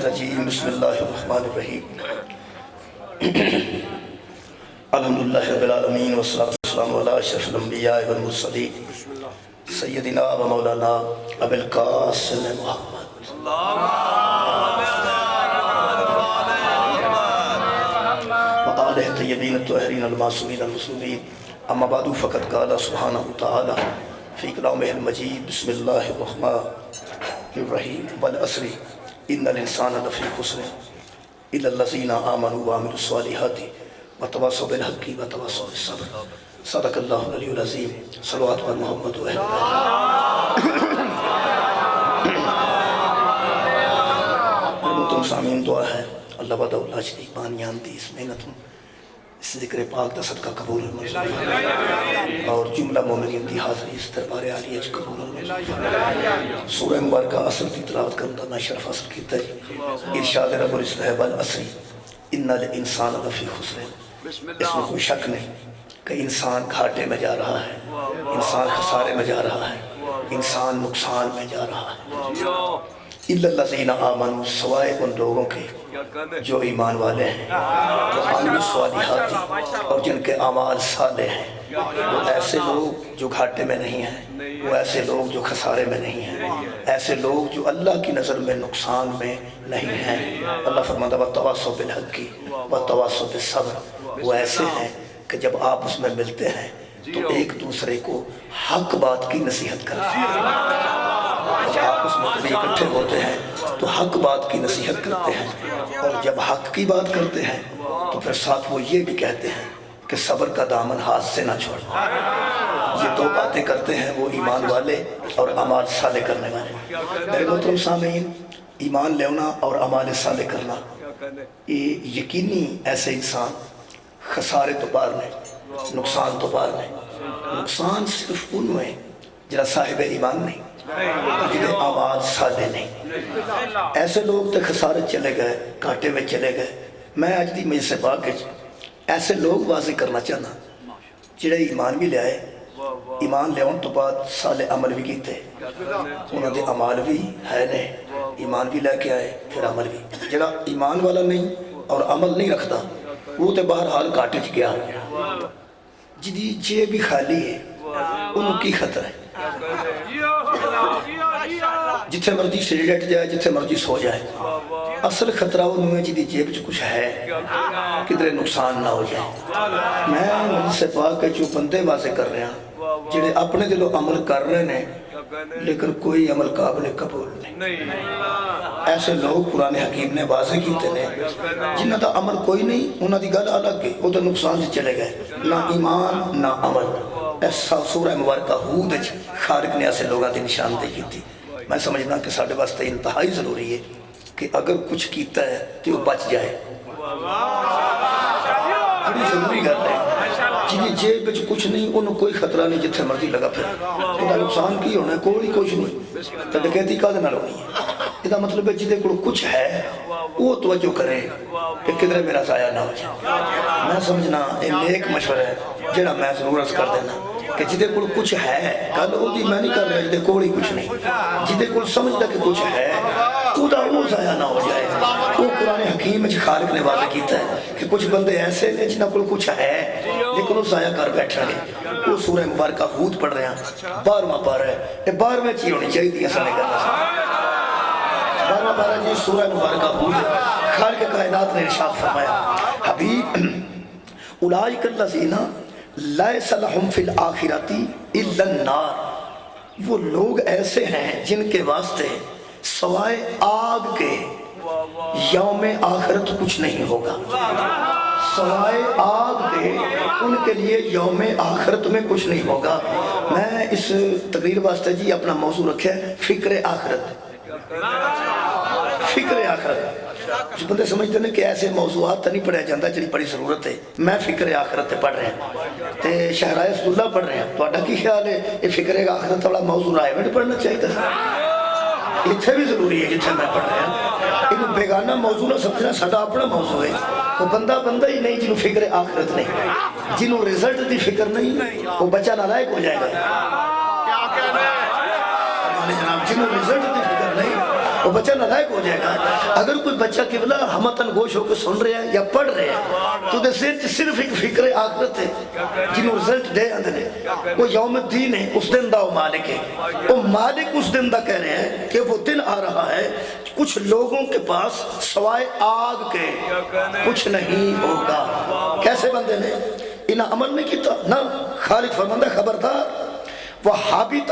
الرجیم بسم اللہ الرحمن الرحیم الحمدللہ رب العالمین والصلاة والسلام علی اشرف الانبیاء والمرسلین سیدنا و مولانا ابی القاسم محمد وآلہ طیبین الطاہرین المعصومین المصطفین اما بعد فقد قال سبحانہ تعالی فی کلامہ المجید بسم اللہ الرحمن الرحیم والعصر ان الانسان لفی خسر الا الذین آمنوا وعملوا الصالحات وتواصوا بالحق وتواصوا بالصبر صدق اللہ العلی العظیم صلوات پر محمد و اہل محترم سامعین دعا ہے اللہ وحدہ لا شریک بانیان دی اس محنت اس ذکر پاک دا صدقہ قبول المنصور اور جملہ مومنین دی حاضری اس دربار عالیہ قبول المنصور سورہ مبارکہ عصر کی تلاوت کرنا میں شرف حاصل کیتا ہے ارشاد رب العزت والعصر ان الانسان لفی خسر اس میں کوئی شک نہیں کہ انسان گھاٹے میں جا رہا ہے انسان خسارے میں جا رہا ہے انسان نقصان میں جا رہا ہے الا الذین آمنوا سوائے ان لوگوں کے جو ایمان والے ہیں وعملوا الصالحات اور جن کے اعمال صالح ہیں وہ ایسے لوگ جو گھاٹے میں نہیں ہیں وہ ایسے لوگ جو خسارے میں نہیں ہیں ایسے لوگ جو اللہ کی نظر میں نقصان میں نہیں ہیں اللہ فرماتا ہے وَتَوَاصَوْا بِالْحَقِّ وَتَوَاصَوْا بِالصَّبْرِ وہ ایسے ہیں کہ جب آپ اس میں ملتے ہیں تو ایک دوسرے کو حق بات کی نصیحت کرتے ہیں جب آپ اس میں کبھی اکٹھے ہوتے ہیں تو حق بات کی نصیحت کرتے ہیں اور جب حق کی بات کرتے ہیں تو پھر ساتھ وہ یہ بھی کہتے ہیں کہ صبر کا دامن ہاتھ سے نہ چھوڑ یہ دو باتیں کرتے ہیں وہ ایمان والے اور اعمال صالح کرنے والے میرے محترم سامعین ایمان لینا اور اعمال صالح کرنا یہ یقینی ایسے انسان خسارے تو پار نہیں نقصان تو پار نہیں نقصان صرف ان میں جنہاں صاحب ایمان نہیں جنہیں اعمال صالح نہیں ایسے لوگ تو خسارے چلے گئے گھاٹے میں چلے گئے میں آج دی مجھ سے پاک ایسے لوگ واضح کرنا چاہنا جڑے ایمان بھی لے آئے ایمان لے ان تو بعد صالح عمل بھی کیتے انہوں نے عمل بھی ہے نہیں ایمان بھی لے کے آئے پھر عمل بھی جڑا ایمان والا نہیں اور عمل نہیں رکھتا وہ تو بہرحال کاٹے چ گیا جدی جے بھی خالی ہے انہوں کی خطر ہے جتھے مرضی سے لیٹ جائے جتھے مرضی سو جائے اصل خطرہ انہوں نے جدی جیب جو کچھ ہے کدھر نقصان نہ ہو جائے میں مجھ سے پاک جو بندے واضح کر رہے ہیں جنہیں اپنے دلوں عمل کر رہے ہیں لیکن کوئی عمل قابل قبول نہیں ایسے لوگ قرآن حکیم نے واضح کیتے ہیں جنہ دا عمل کوئی نہیں انہاں دی گل الگ ہے وہ تو نقصان سے چلے گئے نہ ایمان نہ عمل ایسا سورہ مبارکہ ہود خالق نے ایسے لوگاں دی نشاندہی کی تھی میں سمجھنا کہ ساڈے واسطے انتہائی ضروری ہے کہ اگر کچھ کیتا ہے تو وہ بچ جائے بڑی ضروری گل ہے جنہیں جیب بچ کچھ نہیں انہوں کوئی خطرہ نہیں جتھے مرضی لگا پھر انہاں نقصان کی ہونا ہے کوئی کچھ نہیں تو ڈکیتی کا دینا ہونی ہے یہ مطلب ہے جدے کو کچھ ہے وہ توجہ کرے کہ کدھر میرا ضائع نہ ہو جائے میں سمجھنا یہ نیک مشورہ ہے جڑا میں ضرور عرض کر دینا کہ جدے کو کچھ ہے گل وہ میں نہیں کر رہا جدے کوئی کچھ نہیں جدے کو سمجھتا کہ کچھ ہے وہ ضائع نہ ہو جائے وہ قرآن حکیم میں خالق نے واضح کیتا ہے کہ کچھ بندے ایسے ہیں جنہاں کو کچھ ہے لیکن وہ ضائع کر بیٹھا گے وہ سورہ مبارکہ ہود پڑھ رہے ہیں 12واں پارہ ہے یہ 12ویں چیز ہونی چاہیے تھی ایسا نہیں کرنا سا 12واں پارہ جی سورہ مبارکہ ہود خالق کائنات نے ارشاد فرمایا حبیب اولئک الذین لیس لہم فی الآخرۃ الا النار وہ لوگ ایسے ہیں جن کے واسطے سوائے آگ کے یوم آخرت کچھ نہیں ہوگا سوائے آگ کے ان کے لیے یوم آخرت میں کچھ نہیں ہوگا میں اس تقریر واسطے جی اپنا موضوع رکھا ہے فکر آخرت فکر آخرت جو بندے سمجھتے ہیں کہ ایسے موضوعات نہیں پڑھا جاتا جنہی بڑی ضرورت ہے میں فکر آخرت پڑھ رہے ہیں تے شہرائے صداللہ پڑھ رہے ہیں تو اڈا کی خیال ہے یہ فکر آخرت والا موضوع رائے میں پڑھنا چاہیے تھا اتھے بھی ضروری ہے جتھے میں پڑھ رہے ہیں انہوں بیگانہ موضوع نہ سمجھنا ساڈا اپنا موضوع ہے وہ بندہ ہی نہیں جنہوں فکر آخرت نہیں جنہوں رزلٹ دی فکر نہیں وہ بچہ نالائق ہو جائے گا جنہوں رزلٹ دی فکر نہیں وہ بچہ نالائق ہو جائے گا۔ اگر کوئی بچہ قبلہ ہمتن گوش ہو کے سن رہا ہے یا پڑھ رہے ہیں تو صرف ایک فکر آخرت ہے جنہوں رزلٹ دے اندھنے وہ یوم الدین ہے، اس دن دا وہ مالک ہے، وہ مالک اس دن دا کہہ رہے ہیں کہ وہ دن آ رہا ہے کچھ لوگوں کے پاس سوائے آگ کے کچھ نہیں ہوگا۔ کیسے بندے نے انہاں عمل نہیں کیتا نہ، خالق فرماندہ خبردار وَحَابِتَ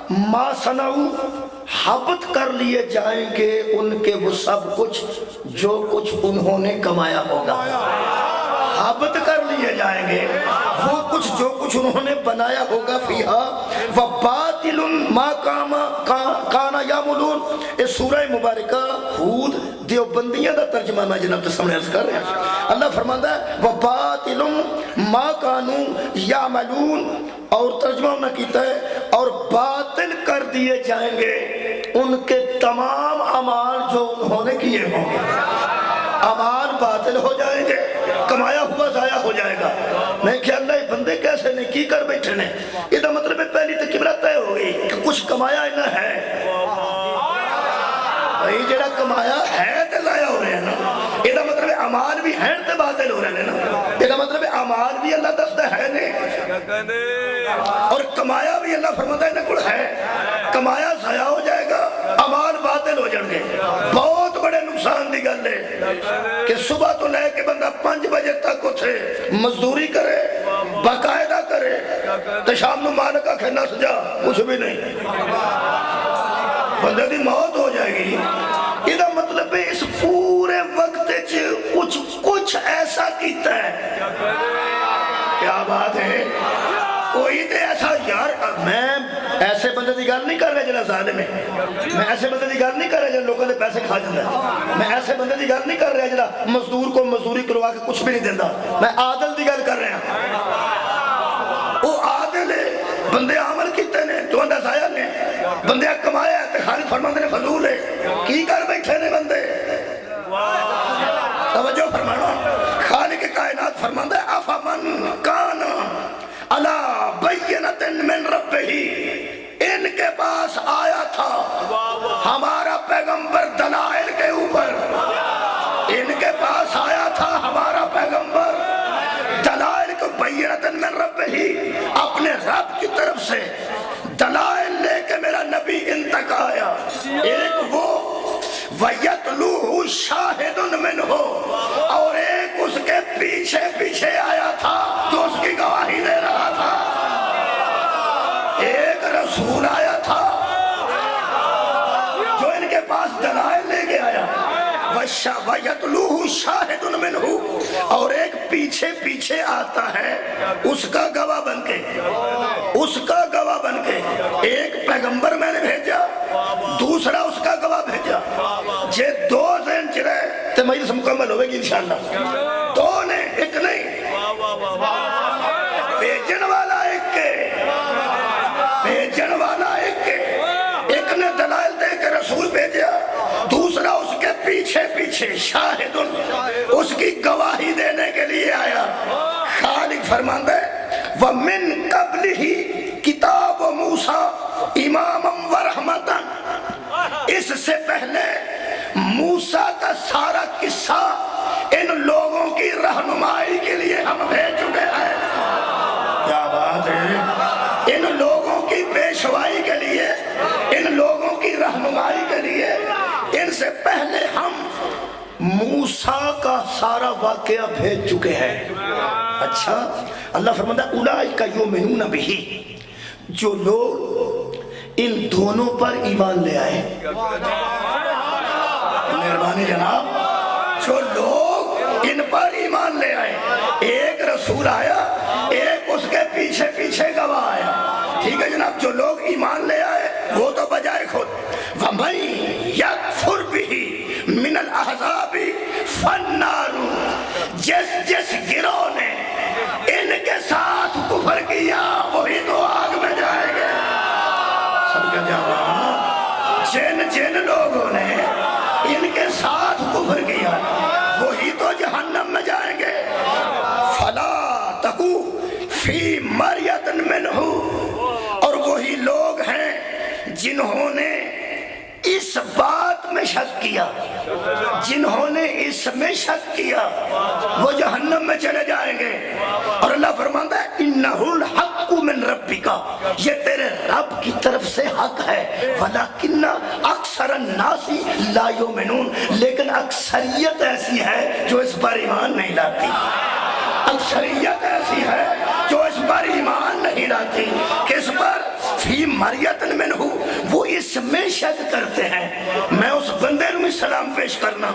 مَا صَنَعُوا، حبت کر لیے جائیں گے ان کے وہ سب کچھ جو کچھ انہوں نے کمایا ہوگا۔ حبت کر لیے جائیں گے وہ کچھ جو کچھ انہوں نے بنایا ہوگا فیہا وَبَاطِلٌ مَا کَانَ یَعْمَلُونَ۔ اس سورہ مبارکہ ہود دیوبندیاں دا ترجمہ میں جناب تے سامنے عرض کر رہے ہیں۔ اللہ فرماتا ہے وَبَاطِلٌ مَا كَانُوا يَعْمَلُونَ، اور ترجمہ انہوں نے کیتا ہے اور باطل کر دیے جائیں گے ان کے تمام اعمال جو انہوں نے کیے ہوں گے۔ اعمال باطل ہو جائیں گے، کمایا ہوا ضائع ہو جائے گا۔ میں کہ اللہ بندے کیسے نہیں کی کر بیٹھے نے، یہ دا مطلب ہے پہلی تو قبلہ طے ہو گئی کہ کچھ کمایا نہ ہے، بھائی جڑا کمایا ہے تے ضائع ہو رہے ہیں نا، یہ دا مطلب ہے اعمال بھی ہیں تے باطل ہو رہے ہیں نا، یہ دا مطلب ہے اعمال بھی اللہ دستا ہے نہیں اور کمایا بھی اللہ فرماتا ہے نکل ہے، کمایا ضائع ہو جائے گا، اعمال باطل ہو جائیں گے۔ بہت بڑے نقصان دی گل ہے کہ صبح تو لے کے بندہ 5 بجے تک اٹھے مزدوری کرے باقاعدہ کرے تو شام نو مالک آکھے نہ سجا کچھ بھی نہیں، بندے دی موت ہو جائے گی۔ یہ مطلب ہے اس پورے وقت کچھ ایسا کیتا ہے، کیا بات ہے، کوئی تے ایسا یار، میں ایسے بندے دی گل نہیں کر رہے جنہا ظالم ہے، میں ایسے بندے دی گل نہیں کر رہے جنہا لوگوں نے پیسے کھا جاندہ ہے، میں ایسے بندے دی گل نہیں کر رہے جنہا مزدور کو مزدوری کروا کے کچھ بھی نہیں دیندہ، میں عادل دی گل کر رہے ہیں۔ وہ عادل ہے، بندے عمل کیتے نے تو اندہ ضائع نے، بندے کمایا ہے تو خالق فرماندے نے فضول ہے، کی کر بیٹھے نے بندے؟ توجہ فرمانا، خالق کائنات فرماندہ ہے افمن کان علی بینۃ من ربہ، ان کے پاس آیا تھا ہمارا پیغمبر دلائل کے اوپر، ان کے پاس آیا تھا ہمارا پیغمبر دلائل کو بینۃ من ربہ، اپنے رب کی طرف سے دلائل لے کے میرا نبی ان تک آیا، ایک وہ وَيَتْلُوهُ شَاهِدٌ مِّنْهُ، اور ایک اس کے پیچھے پیچھے آیا تھا جو اس کی گواہی دے رہا تھا، ایک رسول آیا تھا جو ان کے پاس دلائل لے کے آیا، وَيَتْلُوهُ شَاهِدٌ مِّنْهُ، اور ایک پیچھے پیچھے آتا ہے اس کا گواہ بن کے، اس کا گواہ بن کے، ایک پیغمبر میں نے بھیجا، دوسرا اس کا گواہ بھیجا، جے دو ذہن چرے تو مجلس مکمل ہوئے گی انشاءاللہ، دو نے ایک نہیں، بھیجن والا ایک کے، بھیجن والا ایک کے، ایک نے دلائل دے کے رسول بھیجا، دوسرا اس کے پیچھے پیچھے شاہد اس کی گواہی دینے کے لیے آیا۔ خالق فرماندہ ہے وَمِن قَبْلِهِ کتاب موسیٰ اماماً وَرَحْمَةً، اس سے پہلے موسیٰ کا سارا قصہ ان لوگوں کی رہنمائی کے لیے ہم بھیج چکے ہیں، کیا بات ہے، ان لوگوں کی پیشوائی کے لیے، ان لوگوں کی رہنمائی کے لیے ان سے پہلے ہم موسیٰ کا سارا واقعہ بھیج چکے ہیں۔ اچھا اللہ فرماتا ہے اولئک یؤمنون بہ، جو لوگ ان دونوں پر ایمان لے آئے، مہربانی جناب، جو لوگ ان پر ایمان لے آئے، ایک رسول آیا، ایک اس کے پیچھے پیچھے گواہ آیا، ٹھیک ہے جناب، جو لوگ ایمان لے آئے وہ تو بجائے خود وَمَن یکفر بہ من الاحزاب فالنار، جس گروہ نے ان کے ساتھ کفر کیا وہی تو آگ میں جائیں گے۔ سب کا جواب، جن لوگوں نے ان کے ساتھ کفر کیا وہی تو جہنم میں جائیں گے۔ فَلَا تَكُوا فِي مَرْيَةٍ مِّنْهُ، اور وہی لوگ ہیں جنہوں نے اس بات شک کیا، جنہوں نے اس میں شک کیا وہ جہنم میں چلے جائیں گے۔ اور اللہ فرماتا ہے انہ الحق من ربک، یہ تیرے رب کی طرف سے حق ہے، ولکن اکثر الناس لا یؤمنون، لیکن اکثریت ایسی ہے جو اس پر ایمان نہیں لاتی، اکثریت ایسی ہے جو اس پر ایمان نہیں لاتی۔ کس پر؟ فی مریت منہ، وہ اس میں شک کرتے ہیں۔ میں اس بندے نو سلام پیش کرنا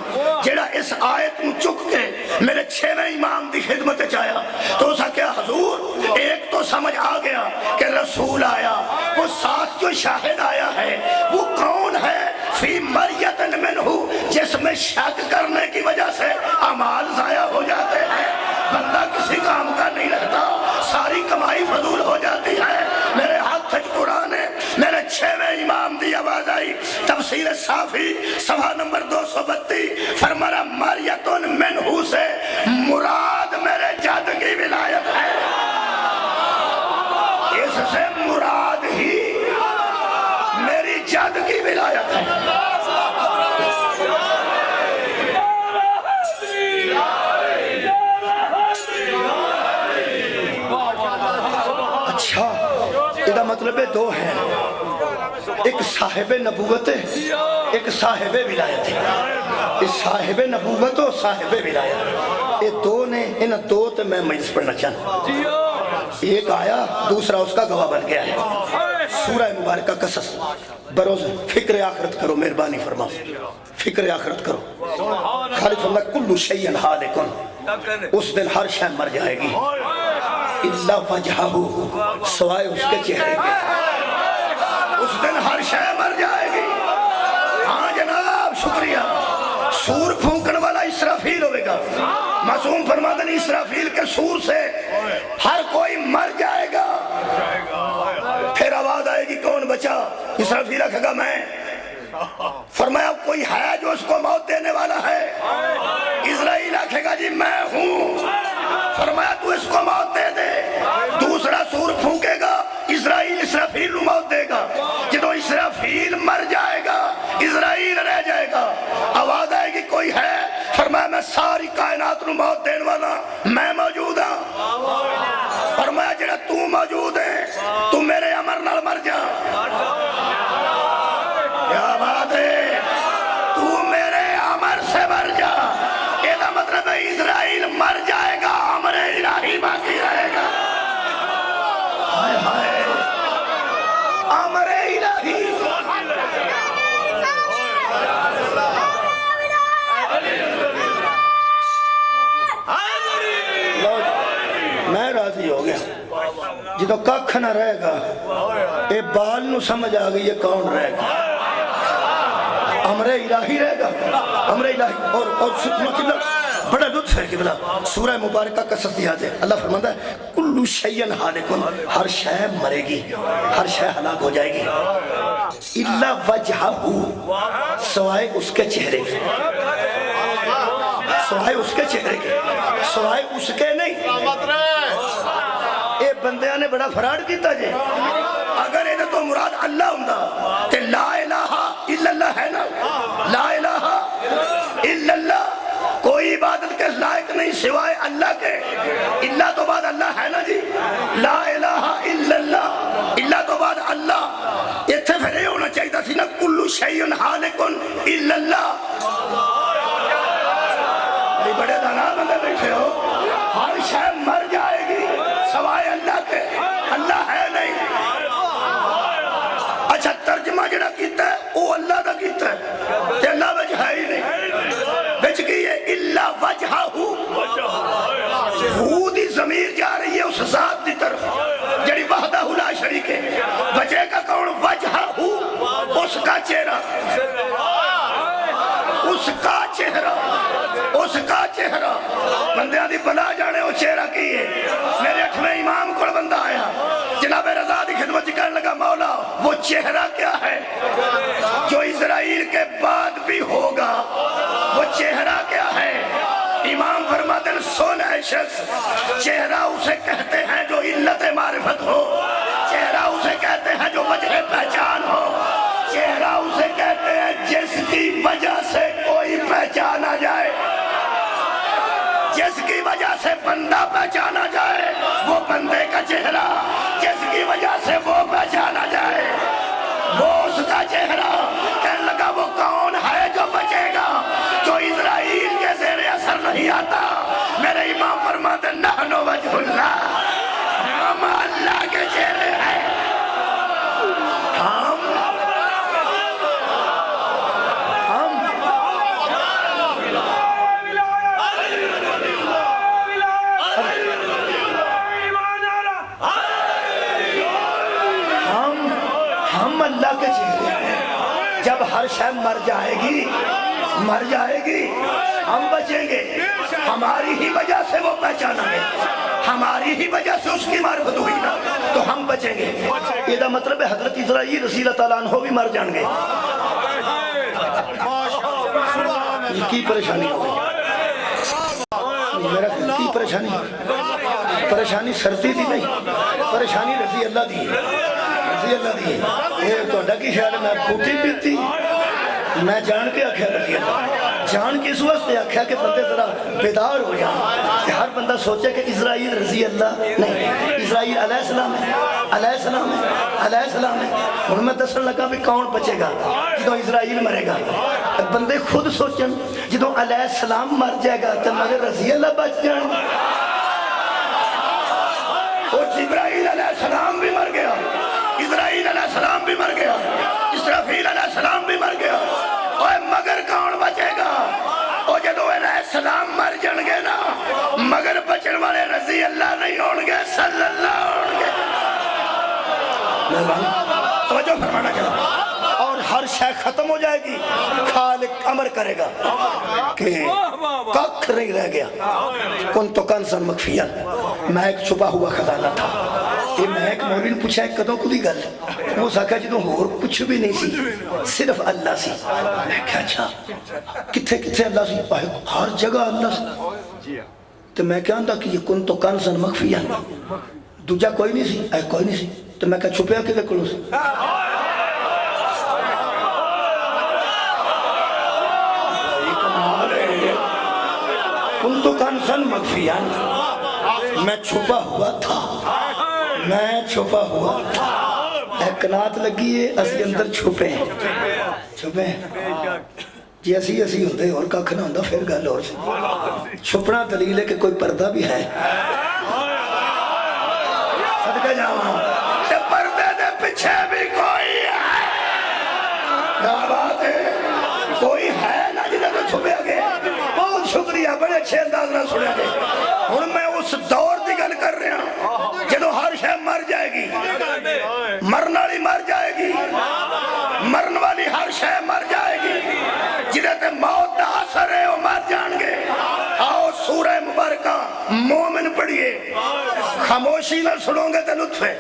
جڑا اس آیت نو چک کے میرے 6ویں امام دی خدمت چایا تو اسا کیا حضور ایک تو سمجھ آ گیا کہ رسول آیا، وہ ساتھ جو شاہد آیا ہے وہ کون ہے؟ فی مریت منہ، جس میں شک کرنے کی وجہ سے اعمال ضائع ہو جاتے ہیں، بندہ کسی کام کا نہیں رہتا، ساری کمائی فضول ہو جاتی ہے۔ میرے ہاتھ قرآن ہے، میرے 6ویں امام دی آواز آئی، تفسیر صافی صفحہ نمبر 232، فرمایا مریتن منہ سے مراد میرے جد کی ولایت ہے، اس سے مراد ہی میری جد کی ولایت ہے۔ اچھا، یہ مطلب ہے دو ہیں، ایک صاحب نبوت ہے، ایک صاحب ولایت ہے۔ یہ صاحب نبوت اور صاحب ولایت، یہ دو نے، ان دو تے میں مجلس پڑھنا چاہتا۔ ایک آیا، دوسرا اس کا گواہ بن گیا ہے۔ سورہ مبارکہ قصص، بروز فکر آخرت کرو، مہربانی فرماؤ، فکر آخرت کرو۔ خالق اللہ کل شیء ہالک، اس دن ہر شے مر جائے گی، الا وجہہ، سوائے اس کے چہرے کے، اس دن ہر شے مر جائے گی۔ ہاں جناب شکریہ۔ سور پھونکن والا اسرافیل ہوئے گا، معصوم فرماتے ہیں اسرافیل کے سور سے ہر کوئی مر جائے گا، پھر آواز آئے گی کون بچا؟ اسرافیل کہے گا میں۔ فرمایا کوئی ہے جو اس کو موت دینے والا ہے؟ اسرائیل کہے گا جی میں ہوں۔ فرمایا تو اس کو موت دے دے۔ دوسرا سور پھونکے گا، اسرائیل اسرافیل کو موت دے گا۔ جدو اسرافیل مر جائے گا اسرائیل رہ جائے گا، آواز آئے گی کوئی ہے؟ فرمایا میں ساری کائنات نو موت دینے والا میں موجود ہوں۔ فرمایا جڑا تو موجود ہے تو میرے امر نال مر جا۔ کیا بات ہے، تو میرے امر سے مر جا۔ یہ مطلب ہے اسرائیل مر جائے گا، امر الہی باقی رہے گا۔ ہائے ہائے، امر الہی۔ میں راضی ہو گیا جدو ککھ نہ رہے گا، اے بال نو سمجھ آ گئی یہ کون رہے گا؟ امر الہی رہے گا، امر الہی۔ اور سنو قبلہ، بڑا لطف ہے قبلہ، سورہ مبارکہ قصص یاد ہے، اللہ فرماتا ہے کل شیء ہالک، ہر شے مرے گی، ہر شے ہلاک ہو جائے گی، الا وجہہ، سوائے اس کے چہرے کی، سوائے اس کے چہرے کی، سوائے اس کے نہیں۔ اے بندیاں نے بڑا فراڈ کیتا جی، اگر یہ تو مراد اللہ ہوں تے لا الہ الا اللہ ہے نا، لا الہ الا اللہ، کوئی عبادت کے لائق نہیں سوائے اللہ کے، اللہ تو بعد اللہ ہے نا جی، لا الہ الا اللہ، اللہ تو بعد اللہ۔ یہ تھے پھر یہ ہونا چاہیے سی نا کل شیء ہالک الا اللہ۔ یہ بڑے دانا بندے بیٹھے ہو، ہر شے مر جائے گی سوائے اللہ کے، اللہ ہے نہیں۔ اچھا ترجمہ جڑا کیتا ہے وہ اللہ دا کیتا ہے تے اللہ وجہ ہے ہی نہیں، بچ گئی ہے الا وجہہ، ہو دی ضمیر جا رہی ہے اس ذات دی طرف جڑی وحدہ لا شریک ہے، بچے کا کون؟ وجہہ، اس کا چہرہ، اس کا چہرہ، اس کا چہرہ۔ بندیاں دی بلا جانے وہ چہرہ کی ہے۔ میرے 8ویں امام کو بندہ آیا، جناب رضا دی خدمت کرنے لگا، مولا وہ چہرہ کیا ہے جو اسرائیل کے بعد بھی ہوگا؟ وہ چہرہ کیا ہے؟ امام فرماتے ہیں سن اے شخص، چہرہ اسے کہتے ہیں جو علت معرفت ہو، چہرہ اسے کہتے ہیں جو وجہ پہچان ہو، چہرہ اسے کہتے ہیں جس کی وجہ سے کوئی پہچانا جائے، جس کی وجہ سے بندہ پہچانا جائے وہ بندے کا چہرہ، جس کی وجہ سے وہ پہچانا جائے وہ اس کا چہرہ. کہنے لگا وہ کون ہے جو بچے گا، جو اسرائیل کے زیر اثر نہیں آتا. میرے امام فرماتے نحن وجہ اللہ، ہم اللہ کے چہرے ہیں. ہم اللہ کے چہرے ہیں. جب ہر شے مر جائے گی، مر جائے گی، ہم بچیں گے. ہماری ہی وجہ سے وہ پہچانا گے، ہماری ہی وجہ سے اس کی معرفت ہوئی نا تو ہم بچیں گے. یہ مطلب ہے حضرت اسرائیل رضی اللہ تعالیٰ عنہ بھی مر جان گے. کی پریشانی ہو گئی میرا کی پریشانی؟ پریشانی سردی دی نہیں، پریشانی رضی اللہ دی، رضی اللہ دی. یہ تو ڈکی خیال ہے میں پوٹی پیتی، میں جان کے آکھیا رضی اللہ، جان کے اس واسطے آکھیا کہ بندے ذرا بیدار ہو جائیں، کہ ہر بندہ سوچے کہ اسرائیل رضی اللہ نہیں، اسرائیل علیہ السلام ہے، علیہ السلام ہے، علیہ السلام ہے. ہن میں دسن لگا بھی کون بچے گا جدوں اسرائیل مرے گا. بندے خود سوچن جدوں علیہ السلام مر جائے گا تو مگر رضی اللہ بچ جائیں. اور جبرائیل علیہ السلام بھی مر گیا، اسرائیل علیہ السلام بھی مر گیا، اسرافیل علیہ السلام بھی مر گیا. اور مگر کون بچے گا؟ اور جدو علیہ السلام مر جن گے نا مگر بچن والے رضی اللہ نہیں ہونگے، صلی اللہ ہونگے. توجہ فرمانا چاہتا. اور ہر شے ختم ہو جائے گی، خالق امر کرے گا کہ ککھ نہیں رہ گیا. کن تو کنزن مخفیا، میں ایک چھپا ہوا خزانہ تھا. یہ میں ایک مولوی نے پوچھا ہے کدوں کو دی گل، وہ ساکھا جدوں اور کچھ بھی نہیں سی، صرف اللہ سی. میں کہا اچھا کتھے کتھے اللہ سی؟ ہر جگہ اللہ سی. تو میں کہا اندھا کہ یہ کن تو کنزن مخفیا، دوجہ کوئی نہیں سی، کوئی نہیں سی. تو میں کہا چھپیا کہ کلو سی؟ کن تو کنزن مخفیا، میں چھپا ہوا تھا، میں چھپا ہوا تھا. قناعت لگی ہے اسی اندر چھپے ہیں، چھپے ہیں. جی اسی ہوندے اور ککھ نہ ہوندا پھر گل اور سی. چھپنا دلیل ہے کہ کوئی پردہ بھی ہے. صدقہ جاواں تے پردے دے پیچھے بھی کوئی ہے. کیا بات ہے، کوئی ہے نا جدے تو چھپیا گیا. بہت شکریہ، بڑے اچھے انداز نہ سنے گے. ہن میں اس دور دی گل کر رہا ہوں جدو ہر شے مر جائے گی، مرن والی مر جائے گی، مرن والی ہر شے مر جائے گی. جدے تے موت دا اثر ہے وہ مر جان گے. آؤ سورہ مبارکہ مومن پڑھیے. خاموشی نہ سنو گے تو لطف ہے.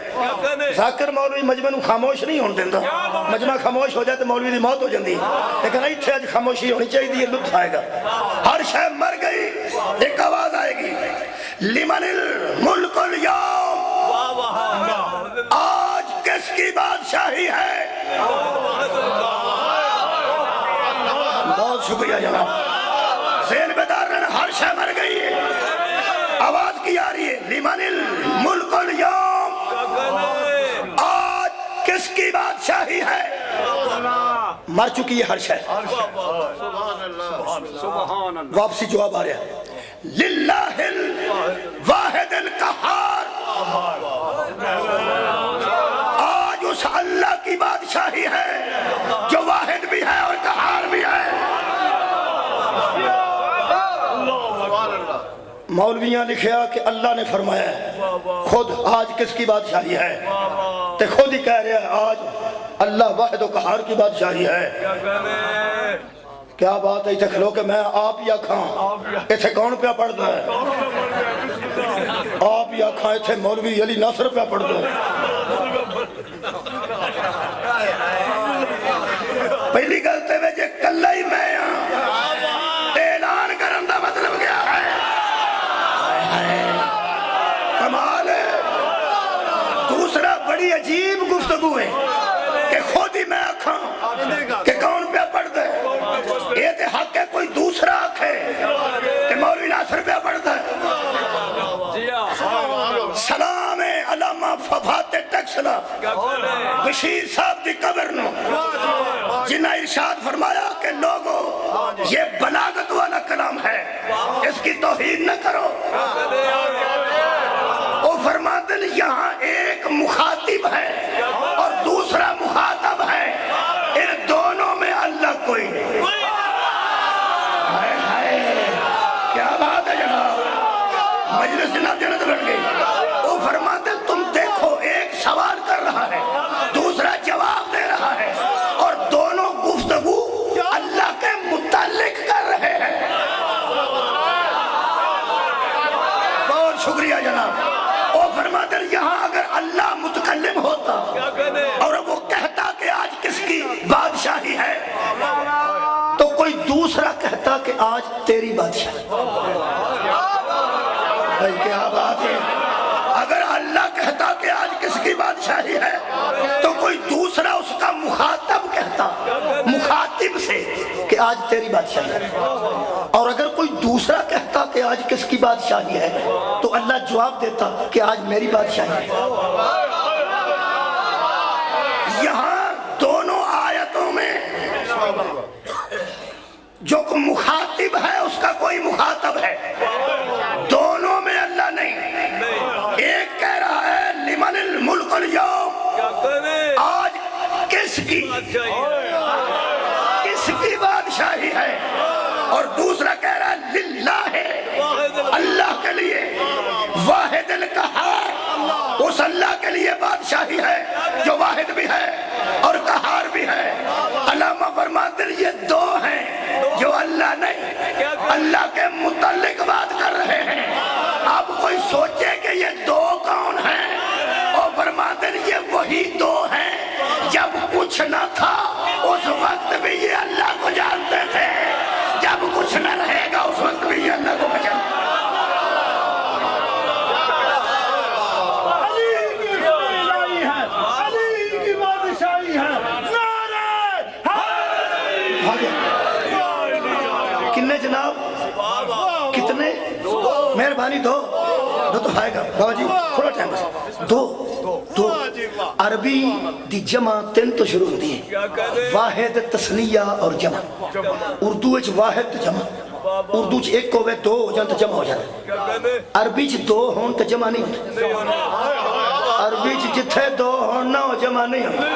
ذاکر مولوی مجمع نو خاموش نہیں ہون دیندا، مجمع خاموش ہو جائے تو مولوی دی موت ہو جاندی. لیکن ایتھے اج خاموشی ہونی چاہیے، لطف آئے گا. ہر شے مر گئی، ایک آواز آئے گی لمن الملک اليوم، آج کس کی بادشاہی ہے؟ بہت شکریہ جناب. ذہن بیدار رہنا، ہر شے مر گئی ہے. آواز کی آ رہی ہے لمن الملک اليوم، آج کس کی بادشاہی ہے؟ مر چکی ہے ہر شے. واپسی جواب آ رہا ہے للہ الواحد القہار، آج اس اللہ کی بادشاہی ہے جو واحد بھی ہے اور قہار بھی ہے. مولویاں لکھیا کہ اللہ نے فرمایا ہے خود آج کس کی بادشاہی ہے، تے خود ہی کہہ رہا ہے آج اللہ واحد و قہار کی بادشاہی ہے. کیا بات ہے، کھلو کہ میں آپ یا کھاں ایتھے کون پیا پڑھتا ہے؟ آپ یا کھاں ایتھے مولوی علی ناصر پیا پڑھتا ہے. پہلی گلتے میں جے کلہ ہی میں اعلان کرن دا مطلب کیا ہے؟ کمال ہے. دوسرا بڑی عجیب گفتگو ہے کہ خود ہی میں آکھاں کہ کون پیا پڑھتا حق ہے کوئی دوسرا آکھے کہ مولوی ناصر پہ پڑھتا ہے سلام علامہ ففات ٹیکسلا بشیر صاحب دی قبر نو جنہاں ارشاد فرمایا کہ لوگوں یہ بلاغت والا کلام ہے اس کی توہین نہ کرو وہ فرماتے ہیں یہاں ایک مخاطب ہے اور دوسرا مخاطب ہے ان دونوں میں اللہ کوئی نہیں کیا بات ہے جناب مجلس جناب جنت بن گئی وہ فرماتے ہیں تم دیکھو ایک سوال کر رہا ہے دوسرا جواب دے رہا ہے اور دونوں گفتگو اللہ کے متعلق کر رہے ہیں بہت شکریہ جناب وہ فرماتے ہیں یہاں اگر اللہ متکلم ہوتا اور وہ کہتا کہ آج کس کی بادشاہی ہے تو کوئی دوسرا کہتا کہ آج تیری بادشاہی بھائی کیا بات ہے اگر اللہ کہتا کہ آج کس کی بادشاہی ہے تو کوئی دوسرا اس کا مخاطب کہتا مخاطب سے کہ آج تیری بادشاہی ہے اور اگر کوئی دوسرا کہتا کہ آج کس کی بادشاہی ہے تو اللہ جواب دیتا کہ آج میری بادشاہی ہے یہاں دونوں آیتوں میں جو مخاطب ہے اس کا کوئی مخاطب ہے دونوں میں اللہ نہیں ایک کہہ رہا ہے لمن الملک اليوم آج کس کی بادشاہی ہے اور دوسرا کہہ رہا ہے للہ اللہ کے لیے واحد القہار اس اللہ کے لیے بادشاہی ہے جو واحد بھی ہے اور قہار بھی ہے علامہ فرماتے ہیں یہ دو ہیں جو اللہ نہیں اللہ کے متعلق بات کر رہے ہیں اب کوئی سوچے کہ یہ دو کون ہیں اور فرماتے ہیں یہ وہی دو ہیں جب کچھ نہ تھا اس وقت بھی یہ اللہ کو جانتے تھے جب کچھ نہ رہے گا اس وقت بھی یہ اللہ کو پہچانتے تھے کتنے جناب کتنے مہربانی دو تو آئے گا بابا جی تھوڑا ٹائم بس دو عربی دی جمع تین تو شروع ہوتی ہے واحد تثنیہ اور جمع اردو اچ واحد جمع اردو اچ ایک ہوئے دو ہو جان تو جمع ہو جانا عربی اچ دو ہون تو جمع نہیں ہوتا عربی اچ جتھے دو ہون نہ ہو جمع نہیں ہوتا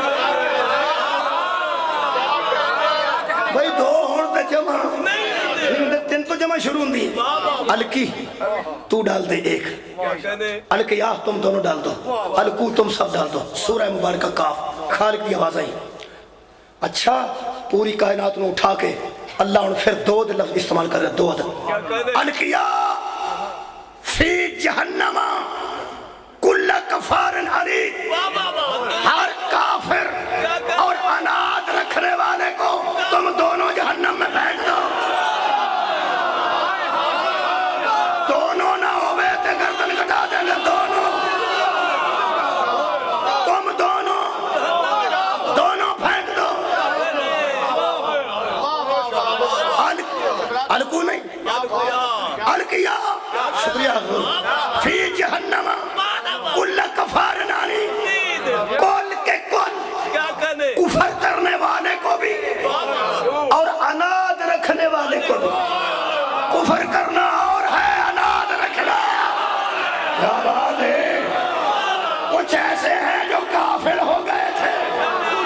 بھائی دو ہون تو جمع تین تو جمع شروع ہوندی الکی تو ڈال دے ایک الکیہ تم دونوں ڈال دو الکو تم سب ڈال دو سورہ مبارکہ کاف خالق دی آواز آئی اچھا پوری کائنات نے اٹھا کے اللہ نے پھر دو لفظ استعمال کر رہے دو عدد الکیہ فی جہنم کل کفار عنید ہر کافر اور اناد رکھنے والے کو تم دونوں جہنم میں پھینک دو دونوں نہ ہوئے تے گردن کٹا دیں گے دونوں تم دونوں پھینک دو الکو نہیں الکیہ شکریہ فی جہنم کل کفار عنید کل کے کل کفر کرنے والے کو بھی اور اناد رکھنے والے کو بھی کفر کرنا اور ہے اناد رکھنا کیا بات ہے کچھ ایسے ہیں جو کافر ہو گئے تھے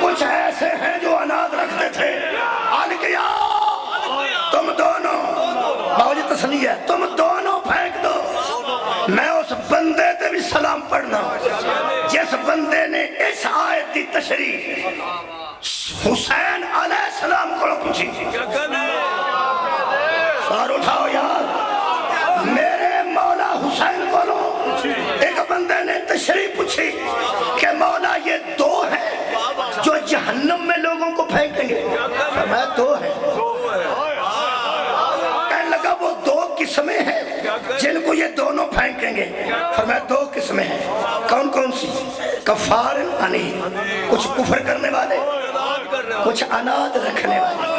کچھ ایسے ہیں جو اناد رکھتے تھے الکیہ تم دونوں باوجہ تسلیہ ہے تم دونوں پھینک دو میں اس بندے تے بھی سلام پڑھنا جس بندے نے اس آیت کی تشریح حسین علیہ السلام کو پوچھی سار اٹھاؤ یار میرے مولا حسین کو لو ایک بندے نے تشریح پوچھی کہ مولا یہ دو ہیں جو جہنم میں لوگوں کو پھینکیں گے فرمایا دو ہیں کہنے لگا وہ دو قسمیں ہیں جن کو یہ دونوں پھینکیں گے فرمایا دو قسمیں ہیں کون کون سی کفار عنید کچھ کفر کرنے والے کچھ اناد رکھنے والے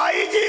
IG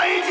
IG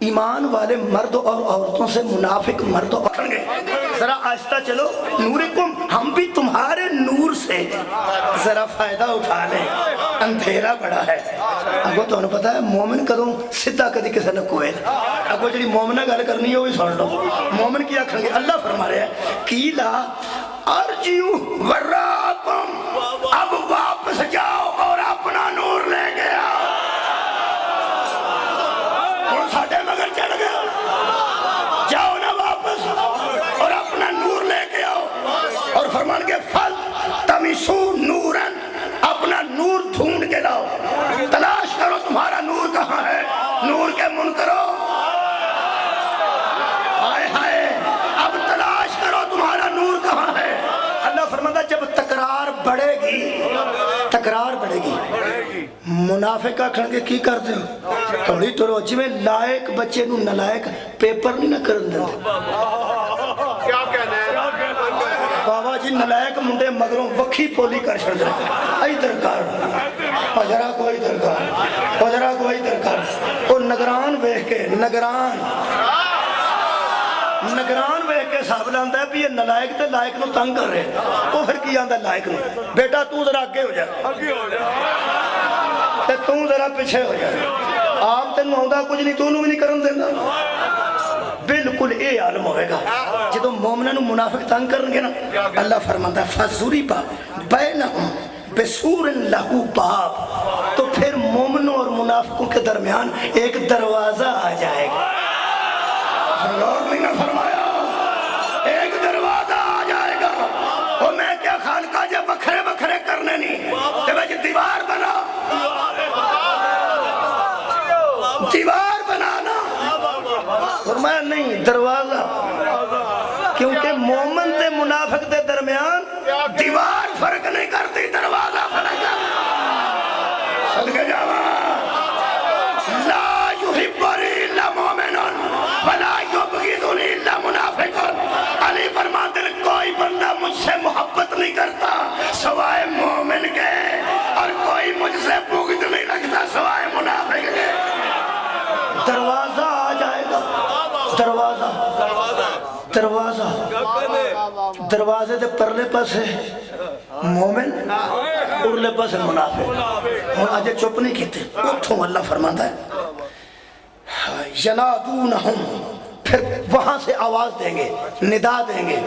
ایمان والے مرد اور عورتوں سے منافق مرد اور ذرا آہستہ چلو، نورکم ہم بھی تمہارے نور سے ذرا فائدہ اٹھا لیں، اندھیرا بڑا ہے۔ اگو تو انہوں پتا ہے مومن کدوں سدھا کدی کسے نہ کوئے، اگو جڑی مومنہ گل کرنی ہے وہی سن لو۔ مومن کیا کھن گے؟ اللہ فرما رہے ہیں کیلا ارجیو وراکم، اب واپس جاؤ اور اپنا نور لے کے آؤ۔ اور ساڑھے مگر چڑھ گیا، جاؤ نا واپس اور اپنا نور لے کے آؤ۔ اور فرمان کے فل تمسو نورن، اپنا نور ڈھونڈ کے لاؤ، تلاش کرو تمہارا نور کہاں ہے، نور کے منکرو ہائے ہائے اب تلاش کرو تمہارا نور کہاں ہے۔ اللہ فرماتا جب تکرار بڑھے گی، تکرار بڑھے گی، منافق آکھن کے کی کر دیں تھوڑی تو جی میں لائق بچے نو نلائق پیپر نہیں نہ کرن دیں کیا کہنے بابا جی نلائق منڈے مگروں وکھی پولی کر چھڑ دیں ای درکار حجرہ کوئی درکار، حجرہ کوئی درکار۔ وہ نگران بیخ کے نگران وے کے صاحب لاندہ ہے بھی یہ نلائق تے لائق نو تنگ کر رہے، وہ پھر کی آندہ لائق نو بیٹا تو ذرا آگے ہو جائے تے تو ذرا پیچھے ہو جائے، آپ تے نوندہ کچھ نہیں تو نو بھی نہیں کرن دینا۔ بالکل اے عالم ہوئے گا جدو مومنہ نو منافق تنگ کرنگے نا، اللہ فرماتا ہے فَضُرِبَ بَيْنَهُمْ بِسُورٍ لَهُ بَابٍ، تو پھر مومنوں اور منافقوں کے درمیان ایک دروازہ آ جائے گا۔ اور نہیں نہ فرمایا ایک دروازہ آ جائے گا، اور میں کیا خالقہ جب بکھرے بکھرے کرنے نہیں تو بچ دیوار بنا، دیوار بنانا، فرمایا نہیں دروازہ، کیونکہ مومن تے منافق دے درمیان دیوار فرق نہیں کرتی، دروازہ فرق کرتا۔ صدقے جاوا لا یحبنی الا مومن ولا یبغضنی الا منافق۔ علی فرماتے ہیں کوئی بندہ مجھ سے محبت نہیں کرتا سوائے مومن کے، اور کوئی مجھ سے بغض نہیں رکھتا سوائے منافق کے۔ دروازہ آ جائے گا، دروازہ دروازہ دروازے دے پرلے پاسے مومن ارلے پاسے منافق۔ اور آج چپ نہیں کیتے، اٹھوں اللہ فرماتا ہے ینادونہم، پھر وہاں سے آواز دیں گے، ندا دیں گے،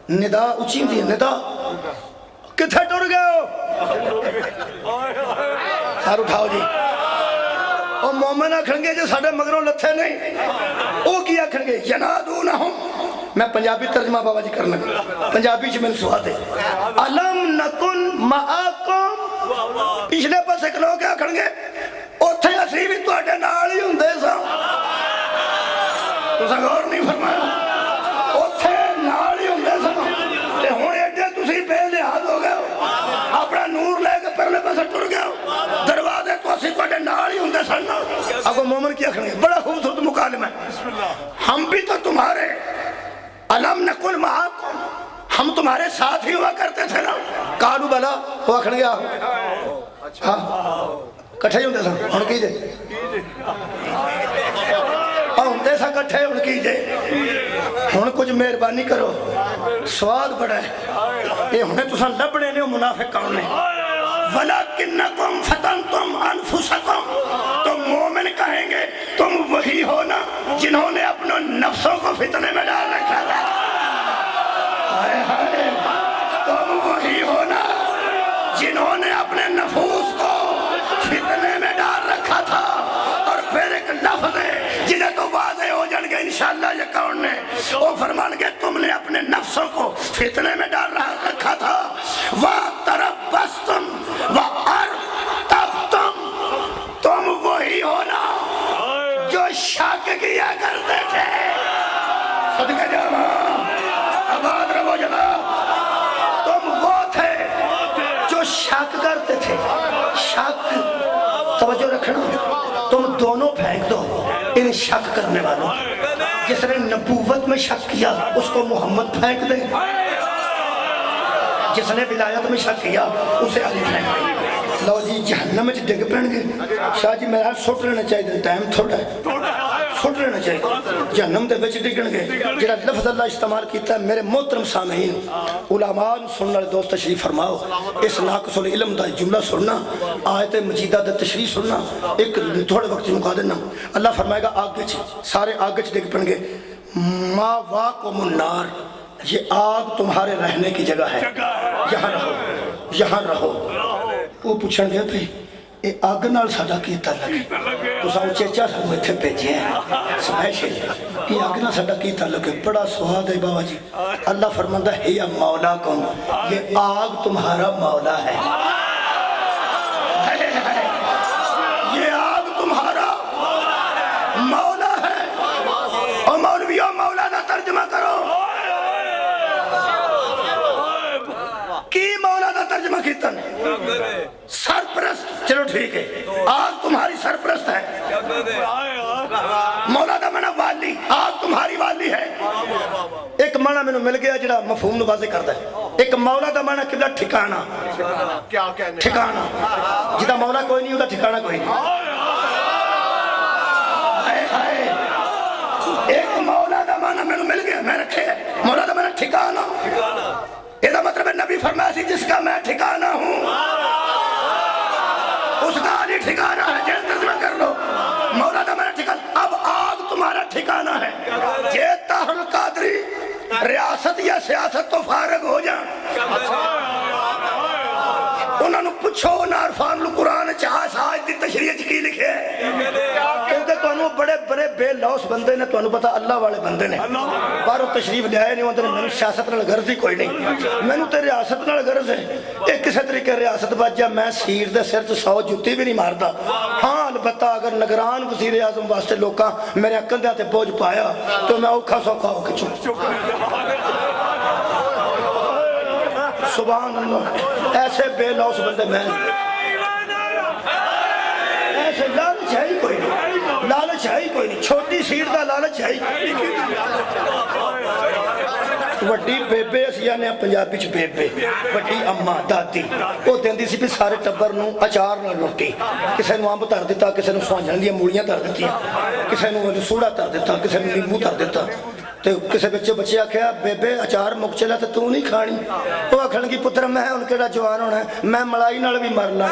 ندا اچھی دی ندا، کتھے ٹر گئے ہو؟ ہر اٹھاؤ جی۔ اور مومن آکھن گے جو ساڑھے مگروں لتھے نہیں، وہ کی آکھن گے ینادونہم۔ میں پنجابی ترجمہ بابا جی کرنا پنجابی چھ میں سوات ہے علم نکن معاکم، پچھلے پاس ایک لوگ آکھن گے اتھے اسی بھی تو اٹھے نال ہی ہوں دے سا، تو سنگور نہیں فرمایا اتھے نال ہی ہوں دے سا، تے ہونے ایڈے تسی بے لحاظ ہو گئے ہو، اپنا نور لے کے پرلے پاسے ٹر گئے ہو، دروازے تو اسی تو اٹھے نال ہی ہوں دے سا۔ اب وہ مومن کیا کھڑیں گے؟ بڑا خوبصورت مکالمہ ہے، ہم بھی تو تمہارے علم نکل معاکم، ہم تمہارے ساتھ ہی ہوا کرتے تھے نا، کالو بلا ہوا کھڑ گیا ہاں کٹھے ہی ہوں دے سا ہن کی جے ہوں دے سا کٹھے ہن کی جے ہن کچھ مہربانی کرو، سواد بڑا ہے یہ ہنے تساں لبنے نے منافق کون نے وَلَكِنَّكُمْ فَتَنْتُمْ أَنفُسَكُمْ، تم مومن کہیں گے تم وہی ہو نا جنہوں نے اپنے نفسوں کو فتنے میں ڈال رکھا تھا، ہائے ہائے تم وہی ہو نا جنہوں نے اپنے نفوس کو فتنے میں ڈال رکھا تھا۔ اور پھر ایک لفظ ہے جنہیں تو واضح ہو جان گے انشاءاللہ یہ کون نے، وہ فرمان کے تم نے اپنے نفسوں کو فتنے میں ڈال رکھا تھا، وَتَرَبَّصْتُمْ وَأَرْتَبْتُمْ، تم وہی ہو نا جو شک کیا کرتے تھے۔ صدقہ جاوا آباد رہو جناب، تم وہ تھے جو شک کرتے تھے، شک توجہ رکھنا، تم دونوں پھینک دو ان شک کرنے والوں، جس نے نبوت میں شک کیا اس کو محمد پھینک دے، جس نے ولایت میں شک کیا اسے علی پھینک دے۔ لو جی جہنم میں ڈگ پڑیں گے، شاہ جی میرا سٹ لینا چاہیے ٹائم تھوڑا ہے، سن لینا چاہیے جہنم دے وچ ڈگن گے جڑا لفظ اللہ استعمال کیتا ہے میرے محترم سامعین علماء سننے والے دوست تشریف فرماؤ اس ناقص العلم دا جملہ سننا آیت مجیدہ دا تشریح سننا ایک تھوڑے وقت مکا دینا اللہ فرمائے گا آگ وچ سارے آگ وچ ڈگ پڑن گے ما واقم النار یہ آگ تمہارے رہنے کی جگہ ہے یہاں رہو وہ پوچھن گیا بھئی اے آگ نال ساڈا کی تعلق ہے تو ساں چیچا سانو ایتھے بھیجے ہیں سپیشل یہ آگ نال ساڈا کی تعلق ہے بڑا سواد ہے بابا جی اللہ فرماندا ہے یا مولاکم یہ آگ تمہارا مولا ہے یہ آگ تمہارا مولا ہے اور مولویوں مولا دا ترجمہ کرو کی مولا دا ترجمہ کیتا نے سرپرست چلو ٹھیک ہے آگ تمہاری سرپرست ہے مولا دا معنی والی آگ تمہاری والی ہے ایک معنی میں مل گیا جڑا مفہوم نو واضح کرتا ہے ایک مولا دا معنی قبلہ ٹھکانہ کیا کہنے ٹھکانہ جدا مولا کوئی نہیں ہوتا ٹھکانہ کوئی نہیں ایک مولا دا معنی میں مل گیا میں رکھے مولا دا معنی ٹھکانہ یہ مطلب ہے نبی فرمایا سی جس کا میں ٹھکانہ ہوں اس کا علی ٹھکانہ ہے جیسے ترجمہ کر لو مولا دا میرا ٹھکانہ اب آگ تمہارا ٹھکانہ ہے یہ طاہر القادری ریاست یا سیاست تو فارغ ہو جائیں انہوں نے پوچھو عرفان القرآن چاہا ساج دی تشریح کی لکھے کیونکہ تو انہوں بڑے بڑے بے لوس بندے نے تو انہوں پتا اللہ والے بندے نے بارو تشریف لے آئے نہیں ہوتے میں نے سیاست نال غرض ہی کوئی نہیں میں نے تے ریاست نال غرض ہے ایک کسی طریقے ریاست بچ جا میں سیر دے سر تو 100 جُتی بھی نہیں ماردا ہاں البتہ اگر نگران وزیر اعظم واسطے لوکاں میرے عقل دے تے بوجھ پایا تو میں اوکھا سوکھا ہو کے چپ سبحان اللہ ایسے بے لوس بندے میں ایسے لالچ ہے ہی کوئی نہیں لالچ ہے ہی کوئی نہیں چھوٹی سیٹ دا لالچ ہے ہی وڈی بیبے اسیا نے پنجابی چ بیبے وڈی اما دادی وہ دیندی سی بھی سارے ٹبر نو اچار نال روٹی کسے نو امب تر دیتا کسے نو سوانجن دی مولیاں تر دتیاں کسے نو سوڑا تر دیتا کسے نو نیمبو تر دیتا تو کسے بچے آکھیا بیبے اچار مک چلا تو تو نہیں کھانی وہ آکھن کی پتر میں ان کے جوان ہونا ہے میں ملائی نال بھی مرنا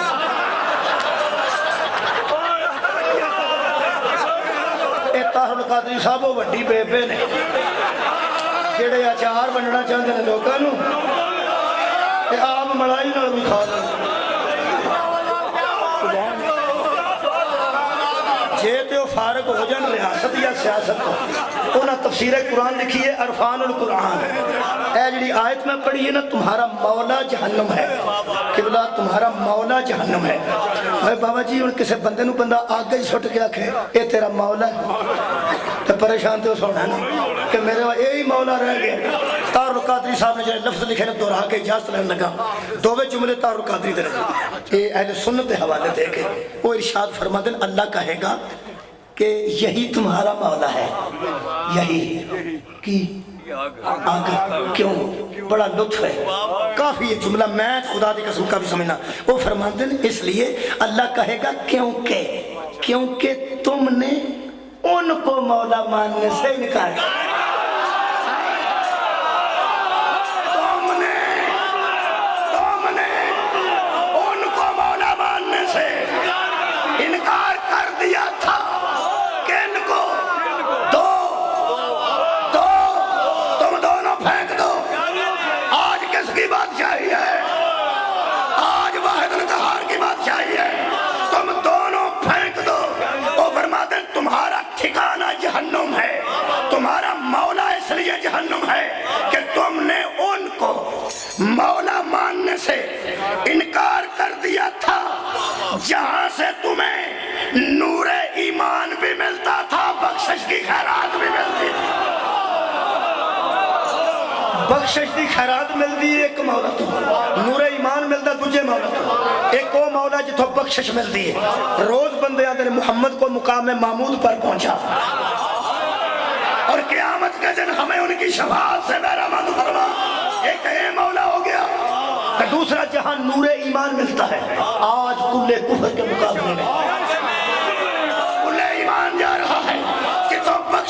اے طاہر القادری صاحب وہ وڈی بیبے نے جڑے اچار بننا چاہتے ہیں لوگوں نو تے آپ ملائی نال بھی کھا لیں جے تے وہ فارغ ہو جان ریاست یا سیاست انہاں تفسیر قرآن لکھی ہے عرفان القرآن اے جڑی آیت میں پڑھی ہے نا تمہارا مولا جہنم ہے قبلہ تمہارا مولا جہنم ہے اے بابا جی ان کسے بندے نو بندہ آگے ہی سٹ کے آکھے اے تیرا مولا ہے تو پریشان تو سونا نا کہ میرے وہاں یہی مولا رہ گیا طاہر القادری صاحب نے جو لفظ لکھے نے دورہ کے اجازت لینے لگا دووے جملے طاہر القادری دے لگے یہ اہل سنت حوالے دے کے وہ ارشاد فرما دیں اللہ کہے گا کہ یہی تمہارا مولا ہے یہی کی آگا کیوں بڑا لطف ہے کافی یہ جملہ میں خدا دی قسم کافی سمجھنا وہ فرماتے ہیں اس لیے اللہ کہے گا کیونکہ تم نے ان کو مولا ماننے سے انکار کیا تم نے ان کو مولا ماننے سے انکار کر دیا تھا کہ ان کو تم دونوں پھینک دو آج کس کی بادشاہی ہے آج واحد القہار کی بادشاہی ہے تم دونوں پھینک دو وہ فرماتے ہیں تمہارا ٹھکانہ جہنم ہے تمہارا مولا اس لیے جہنم ہے کہ تم نے ان کو مولا ماننے سے انکار کر دیا تھا جہاں سے تمہیں نور ایمان بھی ملتا تھا بخشش کی خیرات بھی ملتی تھی بخشش کی خیرات ملتی ہے ایک مولا تو نور ایمان ملتا تجھے مولا تو ایک وہ مولا جتوں بخشش ملتی ہے روز بندے آتے ہیں محمد کو مقام محمود پر پہنچا اور قیامت کے دن ہمیں ان کی شفاعت سے بہرامند فرما ایک اے مولا ہو گیا کہ دوسرا جہاں نور ایمان ملتا ہے آج کل کفر کے مقابلے میں کل ایمان جا رہا ہے کہ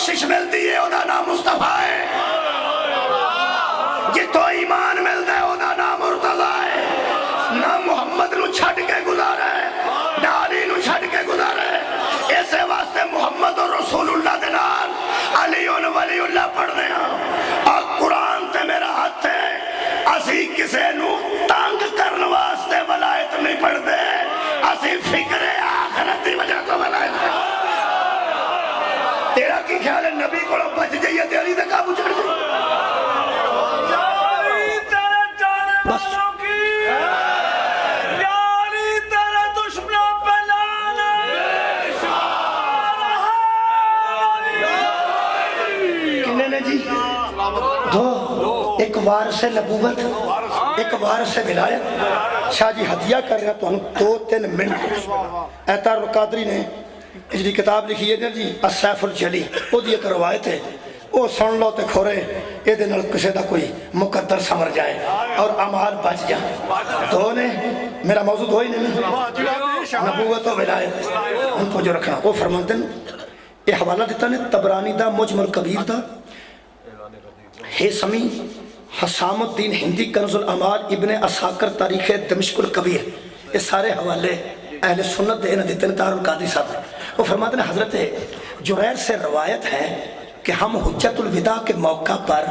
بخشش ملتی ہے اودا نام مصطفیٰ ہے جتوں ایمان ملتا ہے اودا نام مرتضیٰ ہے نہ محمد نو چھڑ کے گزارا ہے نہ علی نو چھڑ کے گزارا ہے اسے واسطے محمد اور رسول اللہ دے نال علی ولی اللہ پڑھ دے ہیں اور قرآن تے میرا ہاتھ ہے اسی کسے نو تانگ کرن واسطے ولایت نہیں پڑھ دے اسی فکر آخرت دی وجہ تو ولایت ہے تیرا کی خیال ہے نبی کو بچ جائیے تیری تے قابو چڑھ جائے بس دو ایک وارث نبوت ایک وارث ولایت شاہ جی ہدیہ کر رہا تو انہوں 2-3 منٹ احتار القادری نے جی کتاب لکھی ہے جی السیف الجلی وہ دی ایک روایت ہے وہ سن لو تے کھورے یہ دن کسے دا کوئی مقدر سمر جائے اور اعمال بچ جائے دو نے میرا موضوع دو ہی نہیں نبوت و ولایت ان کو جو رکھنا وہ فرماتے ہیں یہ حوالہ دیتا نے تبرانی دا مجمل کبیر دا حسمی حسام الدین ہندی کنز العمال ابن اساکر تاریخ دمشق الکبیر یہ سارے حوالے اہل سنت دے دیتے ہیں تار القادری صاحب وہ فرماتے ہیں حضرت جریر سے روایت ہے کہ ہم حجت الوداع کے موقع پر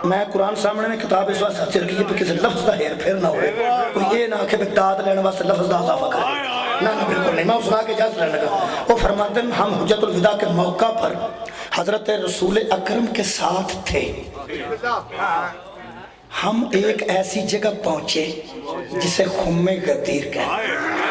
میں قرآن سامنے میں کتاب اس واسطے سچ رکھی ہے کہ کسی لفظ دا ہیر پھر نہ ہوئے کوئی یہ نہ کہ داد لینے واسطے لفظ دا اضافہ کرے نہ بالکل نہیں میں اس سنا کے اجازت لینے لگا وہ فرماتے ہیں ہم حجت الوداع کے موقع پر حضرت رسول اکرم کے ساتھ تھے ہم ایک ایسی جگہ پہنچے جسے خم غدیر کہتے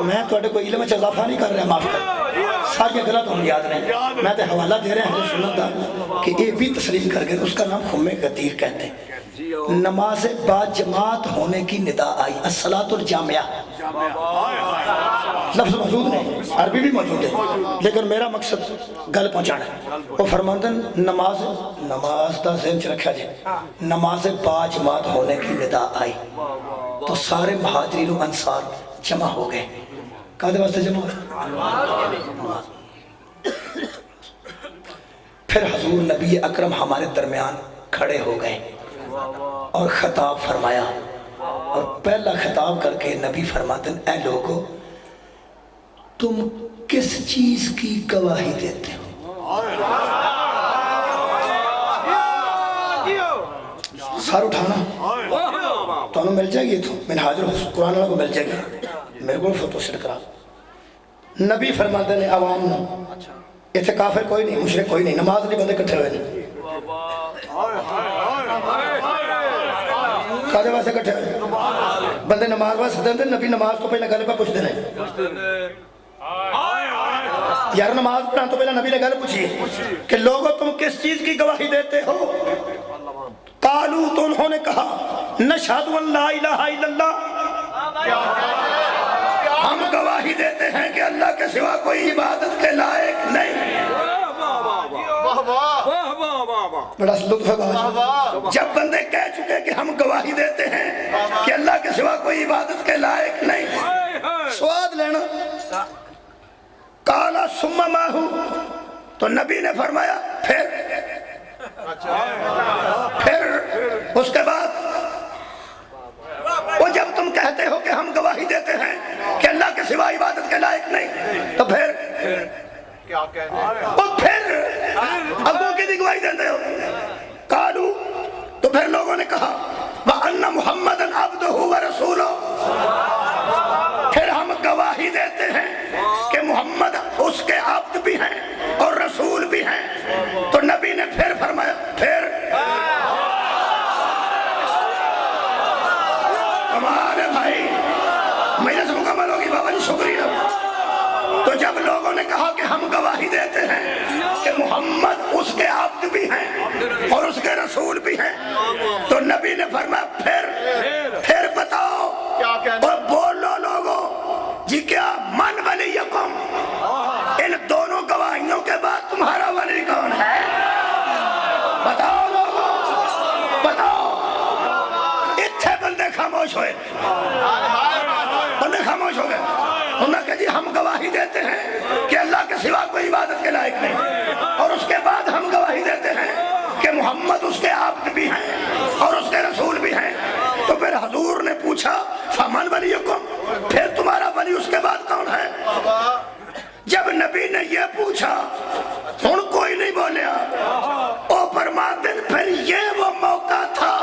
میں تو کوئی علم میں اضافہ نہیں کر رہا معاف کر ساری غلط ہم یاد نہیں میں تے حوالہ دے رہے ہیں سنت دا کہ یہ بھی تسلیم کر گئے اس کا نام خم غدیر کہتے ہیں نماز با جماعت ہونے کی ندا آئی الصلاۃ الجامعہ لفظ موجود نہیں عربی بھی موجود ہے لیکن میرا مقصد گل پہنچانا ہے وہ فرماندن نماز دا ذہن چ رکھا جائے نماز با جماعت ہونے کی ندا آئی تو سارے مہاجرین و انصار جمع ہو گئے کہتے واسطے جمع ہو پھر حضور نبی اکرم ہمارے درمیان کھڑے ہو گئے اور خطاب فرمایا اور پہلا خطاب کر کے نبی فرماتے ہیں اے لوگو تم کس چیز کی گواہی دیتے ہو سار اٹھانا تو انہوں مل جائے گی تو منہاج قرآن اللہ کو مل جائے گی میرے کو فوٹو سیٹ کرا نبی فرماتے ہیں عوام نے اتنے کافر کوئی نہیں مشرک کوئی نہیں نماز نہیں بندے کٹھے ہوئے نہیں کھاتے واسے کٹھے ہوئے بندے نماز واسے دیں دیں نبی نماز تو پہلے گلے پہ پوچھ دینے یار نماز پڑھا تو پہلے نبی نے گلے پوچھی کہ لوگوں تم کس چیز کی گواہی دیتے ہو قالو تو انہوں نے کہا نشہد ان لا الہ الا اللہ ہم گواہی دیتے ہیں کہ اللہ کے سوا کوئی عبادت کے لائق نہیں بڑا لطف ہے جب بندے کہہ چکے کہ ہم گواہی دیتے ہیں کہ اللہ کے سوا کوئی عبادت کے لائق نہیں سواد لینا کالا ثم ماہو تو نبی نے فرمایا پھر اس کے بعد وہ جب تم کہتے ہو کہ ہم گواہی دیتے ہیں کہ اللہ کے سوا عبادت کے لائق نہیں تو پھر کیا کہنے اور پھر ابو کی دی گواہی دیتے ہو قالو تو پھر لوگوں نے کہا وَأَنَّ مُحَمَّدًا عَبْدُهُ وَرَسُولُهُ پھر ہم گواہی دیتے ہیں کہ محمد اس کے عبد بھی ہیں اور رسول بھی ہیں تو نبی نے پھر فرمایا پھر ہمارے بھائی مجلس مکمل ہوگی بابا جی شکریہ تو جب لوگوں نے کہا کہ ہم گواہی دیتے ہیں کہ محمد اس کے عبد بھی ہیں اور اس کے رسول بھی ہیں تو نبی نے فرمایا پھر بتاؤ اور بولو لوگوں جی کیا من ولیکم ان دونوں گواہیوں کے بعد تمہارا ولی کون ہے بتاؤ لوگوں بتاؤ اتھے بندے خاموش ہوئے بندے خاموش ہو گئے انہوں نے کہا جی ہم گواہی دیتے ہیں کہ اللہ کے سوا کوئی عبادت کے لائق نہیں، اور اس کے بعد ہم گواہی دیتے ہیں کہ محمد اس کے عبد بھی ہیں اور اس کے رسول بھی ہیں۔ تو پھر حضور نے پوچھا فمن ولیکم، پھر تمہارا ولی اس کے بعد کون ہے؟ جب نبی نے یہ پوچھا ہن کوئی نہیں بولیا، او فرماتے ہیں پھر یہ وہ موقع تھا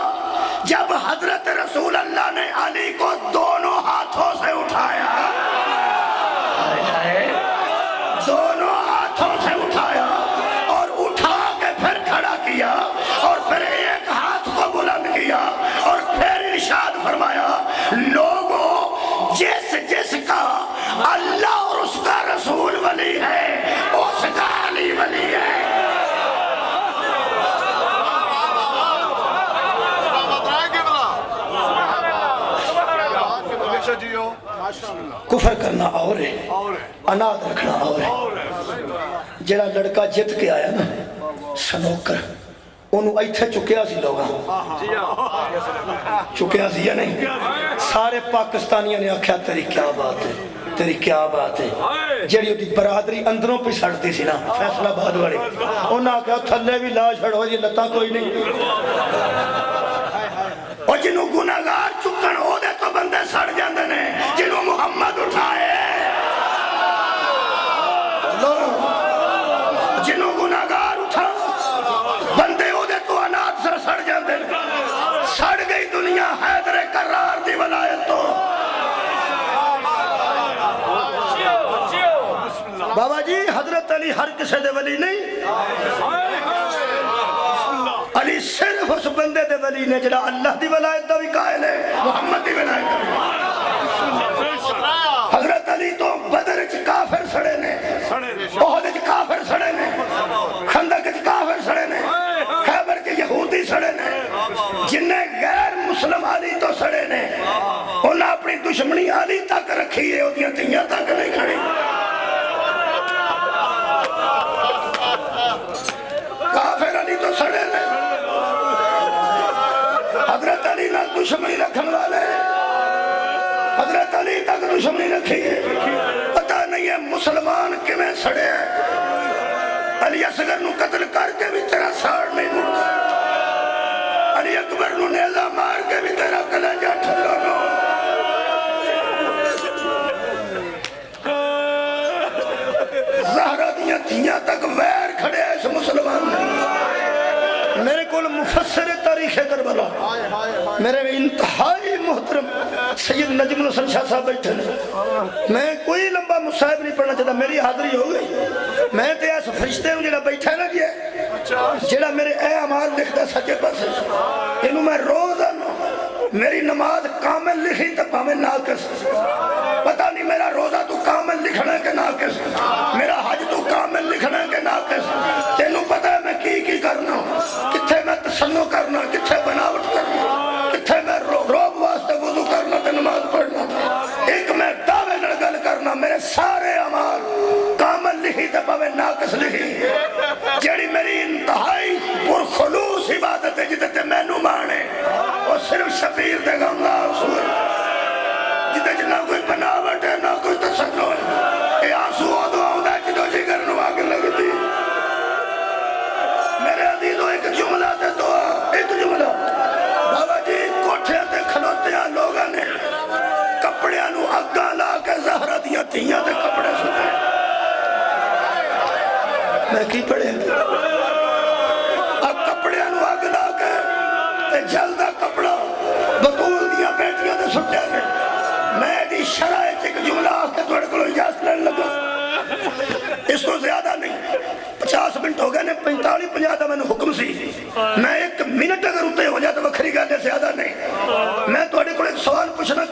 جب حضرت رسول اللہ نے علی کو دونوں ہاتھوں سے اٹھایا، دونوں ہاتھوں سے اٹھایا اور اٹھا کے پھر کھڑا کیا اور پھر ایک ہاتھ کو بلند کیا اور پھر ارشاد فرمایا لوگوں جس جس کا اللہ اور اس کا رسول ولی ہے اس کا علی ولی ہے۔ کفر کرنا اور ہے، اناد رکھنا اور ہے۔ جڑا لڑکا جت کے آیا نا سنوکر، انہوں ایتھے چکیا سی لوگاں، چکیا سی یا نہیں؟ سارے پاکستانیوں نے آکھیا تیری کیا بات ہے، تیری کیا بات ہے۔ جڑی ہوتی برادری اندروں پہ سڑتی سی نا فیصلہ باد والی، انہوں نے کہا تھلے بھی لا چھڑو جی لتا کوئی نہیں، اور جنہوں گناہگار چکن ہو دے تو بندے سڑ جاندے نے، جنہوں محمد اٹھائے جنہوں گناہگار اٹھا بندے ہو دے تو انات سر سڑ جاندے نے۔ سڑ گئی دنیا حیدر کرار دی ولایت تو۔ بابا جی حضرت علی ہر کسے دے ولی نہیں، علی صرف اس بندے دے ولی نے جڑا اللہ دی ولایت دا بھی قائل ہے، محمد دی ولایت دا بھی۔ حضرت علی تو بدر چ کافر سڑے نے، احد چ کافر سڑے نے، خندق چ کافر سڑے نے، خیبر کے یہودی سڑے نے، جنہیں غیر مسلم علی تو سڑے نے، انہیں اپنی دشمنی علی تک رکھی ہے، اودیاں تیاں تک نہیں کھڑی۔ کافر علی تو سڑے نے، حضرت علی نہ دشمنی رکھن والے، حضرت علی تک دشمنی رکھی ہے۔ پتہ نہیں ہے مسلمان کیویں سڑے ہیں۔ علی اصغر نو قتل کر کے بھی تیرا ساڑ نہیں مڑتا، علی اکبر نو نیزہ مار کے بھی تیرا کلیجہ ٹھنڈا نہ ہو۔ زہرہ دیاں تھیاں تک ویر کھڑے ہیں اس مسلمان نے۔ میرے کول مفسر تاریخ کربلا میرے انتہائی محترم سید نجم الحسن شاہ صاحب بیٹھے ہیں، میں کوئی لمبا مصاحب نہیں پڑھنا چاہتا، میری حاضری ہو گئی۔ میں تے ایسا فرشتے ہوں جڑا بیٹھا ہے نا جی، جڑا میرے اے اعمال لکھتا سچے پاسے، انہوں میں روزانہ میری نماز کامل لکھی تو پاویں ناقص، پتہ نہیں میرا روزہ تو کامل لکھنا ہے کہ ناقص، میرا حج تو کامل لکھنا ہے کہ ناقص۔ تینوں پتہ ہے میں کی کرنا، کتھے میں تسنو کرنا، کتھے بناوٹ کرنا، کتھے میں روب واسطے وضو کرنا تے نماز پڑھنا، ایک میں دعوے نال گل کرنا، میرے سارے اعمال کامل لکھی تے پاویں ناقص لکھی۔ جیڑی میری انتہائی پرخلوص عبادت ہے جتے تے مینوں مانے، وہ صرف شبیر دے گنگا اصول جتے چ نہ کوئی بناوٹ ہے نہ کوئی تسنو ہے۔ اے آنسو ادو آؤندا ہے جدو جگر نو آگ لگدی۔ میرے عزیزو ایک جملہ تے دعا، ایک جملہ بابا جی کوٹھے تے کھلوتے ہیں لوگاں نے کپڑیاں نو اگاں لا کے زہرہ دیاں تھیاں تے کپڑے سنے۔ میں کی پڑھے اب کپڑیاں نو اگ لا کے تے جلدہ کپڑا بطول دیاں بیٹیاں تے سٹے نے۔ میں دی شرائط ایک جملہ آ کے توڑ کلو اجازت لین لگا، اس کو زیادہ نہیں، 50 منٹ ہو گئے نے، 45-50 دا میں نے حکم سی، میں 1 منٹ اگر اتے ہو جائے تو وکھری گل ہے، زیادہ نہیں۔ میں توڑے کو ایک سوال پوچھنا